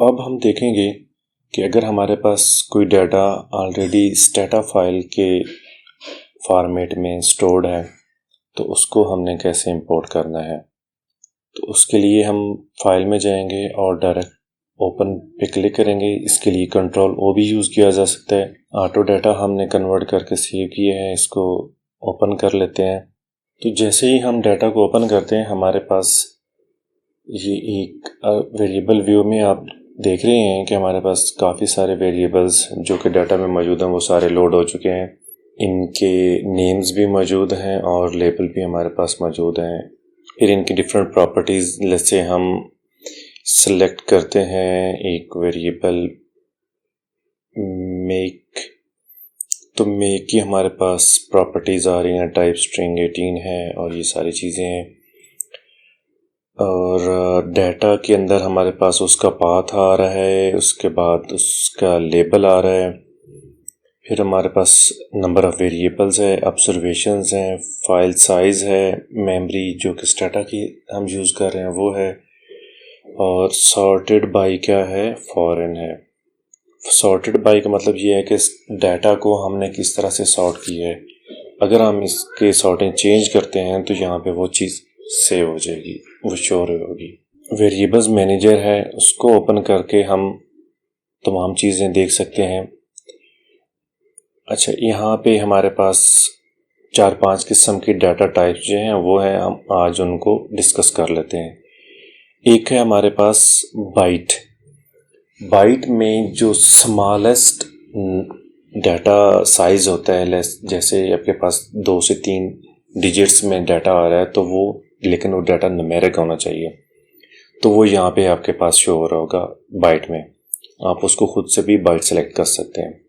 अब हम देखेंगे कि अगर हमारे पास कोई डाटा ऑलरेडी स्टेटा फाइल के फॉर्मेट में स्टोर्ड है तो उसको हमने कैसे इंपोर्ट करना है। तो उसके लिए हम फाइल में जाएंगे और डायरेक्ट ओपन पे क्लिक करेंगे। इसके लिए कंट्रोल ओ भी यूज़ किया जा सकता है। ऑटो डाटा हमने कन्वर्ट करके सेव किए हैं, इसको ओपन कर लेते हैं। तो जैसे ही हम डाटा को ओपन करते हैं हमारे पास ये एक वेरिएबल व्यू में आप देख रहे हैं कि हमारे पास काफ़ी सारे वेरिएबल्स जो कि डाटा में मौजूद हैं वो सारे लोड हो चुके हैं। इनके नेम्स भी मौजूद हैं और लेबल भी हमारे पास मौजूद हैं। फिर इनकी डिफरेंट प्रॉपर्टीज़ जैसे हम सेलेक्ट करते हैं एक वेरिएबल मेक, तो मेक की हमारे पास प्रॉपर्टीज़ आ रही हैं, टाइप स्ट्रिंग 18 है और ये सारी चीज़ें हैं। और डाटा के अंदर हमारे पास उसका पाथ आ रहा है, उसके बाद उसका लेबल आ रहा है, फिर हमारे पास नंबर ऑफ़ वेरिएबल्स है, ऑब्जर्वेशंस हैं, फाइल साइज़ है, मेमोरी जो कि स्टेटा की हम यूज़ कर रहे हैं वो है, और सॉर्टेड बाय क्या है, फॉरेन है। सॉर्टेड बाय का मतलब ये है कि डाटा को हमने किस तरह से सॉर्ट किया है। अगर हम इसके सॉर्टिंग चेंज करते हैं तो यहाँ पे वो चीज़ सेव हो जाएगी, वो शोर होगी। वेरिएबल्स मैनेजर है, उसको ओपन करके हम तमाम चीज़ें देख सकते हैं। अच्छा, यहाँ पे हमारे पास 4-5 किस्म की डाटा टाइप्स जो हैं वो हैं, हम आज उनको डिस्कस कर लेते हैं। एक है हमारे पास बाइट। बाइट में जो स्मॉलेस्ट डाटा साइज़ होता है, जैसे आपके पास 2 से 3 डिजिट्स में डाटा आ रहा है तो वो, लेकिन वो डाटा न्यूमेरिक होना चाहिए, तो वो यहाँ पे आपके पास शो हो रहा होगा बाइट में। आप उसको खुद से भी बाइट सेलेक्ट कर सकते हैं।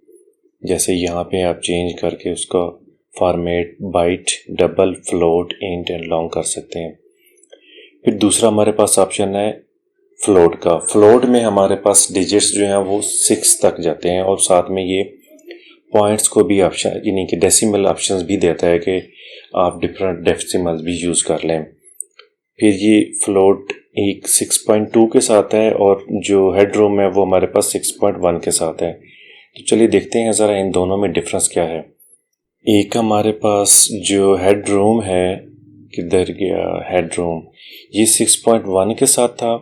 जैसे यहाँ पे आप चेंज करके उसका format byte, double, float, int and long कर सकते हैं। फिर दूसरा हमारे पास ऑप्शन है फ्लोट का। फ्लोट में हमारे पास डिजिट्स जो हैं वो 6 तक जाते हैं और साथ में ये पॉइंट्स को भी ऑप्शन, यानी कि डेसिमल ऑप्शंस भी देता है कि आप डिफरेंट डेसिमल्स भी यूज़ कर लें। फिर ये फ्लोट एक 6.2 के साथ है और जो हेड रूम है वो हमारे पास 6.1 के साथ है। तो चलिए देखते हैं ज़रा इन दोनों में डिफरेंस क्या है। एक हमारे पास जो हेड रूम है, किधर गया हेड रूम, ये 6.1 के साथ था,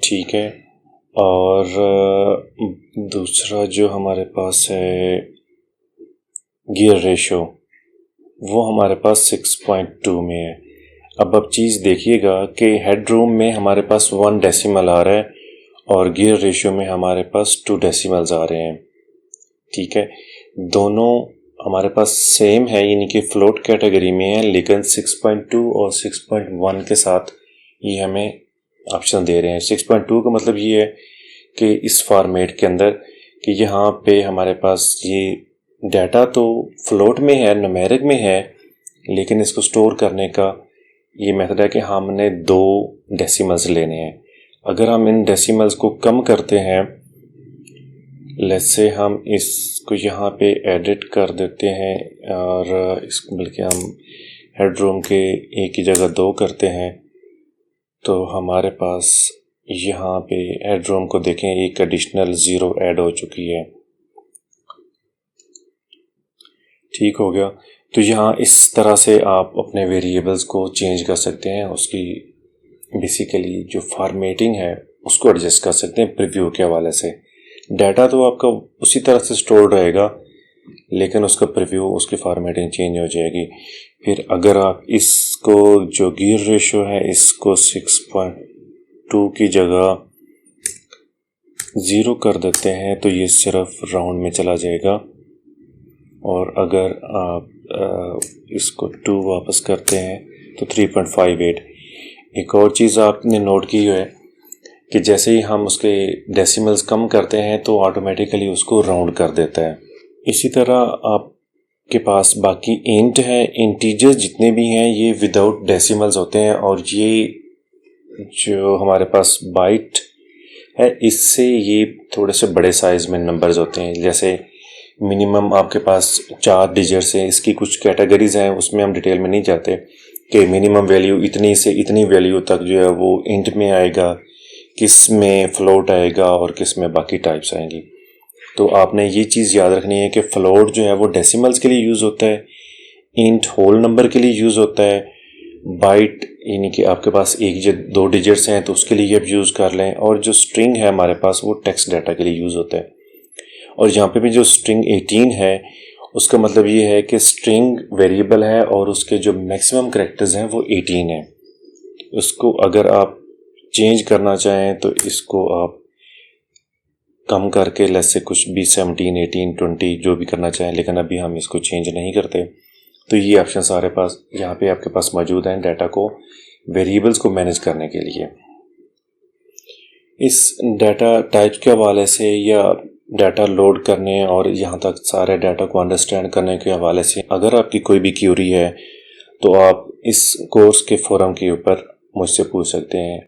ठीक है। और दूसरा जो हमारे पास है गियर रेशो, वो हमारे पास 6.2 में है। अब चीज़ देखिएगा कि हेड रूम में हमारे पास 1 डेसिमल आ रहा है और गियर रेशियो में हमारे पास 2 डेसिमल्स आ रहे हैं, ठीक है। दोनों हमारे पास सेम है, यानी कि फ्लोट कैटेगरी में है, लेकिन 6.2 और 6.1 के साथ ये हमें ऑप्शन दे रहे हैं। 6.2 का मतलब ये है कि इस फॉर्मेट के अंदर कि यहाँ पे हमारे पास ये डाटा तो फ्लोट में है, न्यूमेरिक में है, लेकिन इसको स्टोर करने का ये मेथड है कि हमने 2 डेसिमल्स लेने हैं। अगर हम इन डेसिमल्स को कम करते हैं, लेट्स से हम इसको यहाँ पे एडिट कर देते हैं और इसको बल्कि हम हेड रूम के एक ही जगह 2 करते हैं, तो हमारे पास यहाँ पे हेड रूम को देखें एक एडिशनल 0 ऐड हो चुकी है, ठीक हो गया। तो यहाँ इस तरह से आप अपने वेरिएबल्स को चेंज कर सकते हैं, उसकी बेसिकली जो फॉर्मेटिंग है उसको एडजस्ट कर सकते हैं प्रीव्यू के हवाले से। डाटा तो आपका उसी तरह से स्टोर रहेगा, लेकिन उसका प्रीव्यू, उसकी फॉर्मेटिंग चेंज हो जाएगी। फिर अगर आप इसको जो गियर रेशो है इसको 6.2 की जगह 0 कर देते हैं तो ये सिर्फ राउंड में चला जाएगा, और अगर आप इसको 2 वापस करते हैं तो 3.58। एक और चीज़ आपने नोट की है कि जैसे ही हम उसके डेसिमल्स कम करते हैं तो ऑटोमेटिकली उसको राउंड कर देता है। इसी तरह आपके पास बाकी इंट है, इंटीजर्स जितने भी हैं ये विदाउट डेसिमल्स होते हैं, और ये जो हमारे पास बाइट है इससे ये थोड़े से बड़े साइज़ में नंबर्स होते हैं। जैसे मिनिमम आपके पास 4 डिजिट्स हैं, इसकी कुछ कैटेगरीज हैं, उसमें हम डिटेल में नहीं जाते कि मिनिमम वैल्यू इतनी से इतनी वैल्यू तक जो है वो इंट में आएगा, किस में फ्लोट आएगा और किस में बाकी टाइप्स आएंगी। तो आपने ये चीज़ याद रखनी है कि फ्लोट जो है वो डेसिमल्स के लिए यूज़ होता है, इंट होल नंबर के लिए यूज़ होता है, बाइट यानी कि आपके पास एक या दो डिजिट्स हैं तो उसके लिए आप यूज़ कर लें, और जो स्ट्रिंग है हमारे पास वो टेक्स्ट डाटा के लिए यूज़ होता है। और यहाँ पे भी जो स्ट्रिंग 18 है उसका मतलब ये है कि स्ट्रिंग वेरिएबल है और उसके जो मैक्सिमम कैरेक्टर्स हैं वो 18 है। उसको अगर आप चेंज करना चाहें तो इसको आप कम करके लेस से कुछ भी 17, 18, 20 जो भी करना चाहें, लेकिन अभी हम इसको चेंज नहीं करते। तो ये ऑप्शन सारे पास यहाँ पे आपके पास मौजूद हैं डाटा को वेरिएबल्स को मैनेज करने के लिए। इस डाटा टाइप के हवाले से या डाटा लोड करने और यहाँ तक सारे डाटा को अंडरस्टैंड करने के हवाले से अगर आपकी कोई भी क्यूरी है तो आप इस कोर्स के फोरम के ऊपर मुझसे पूछ सकते हैं।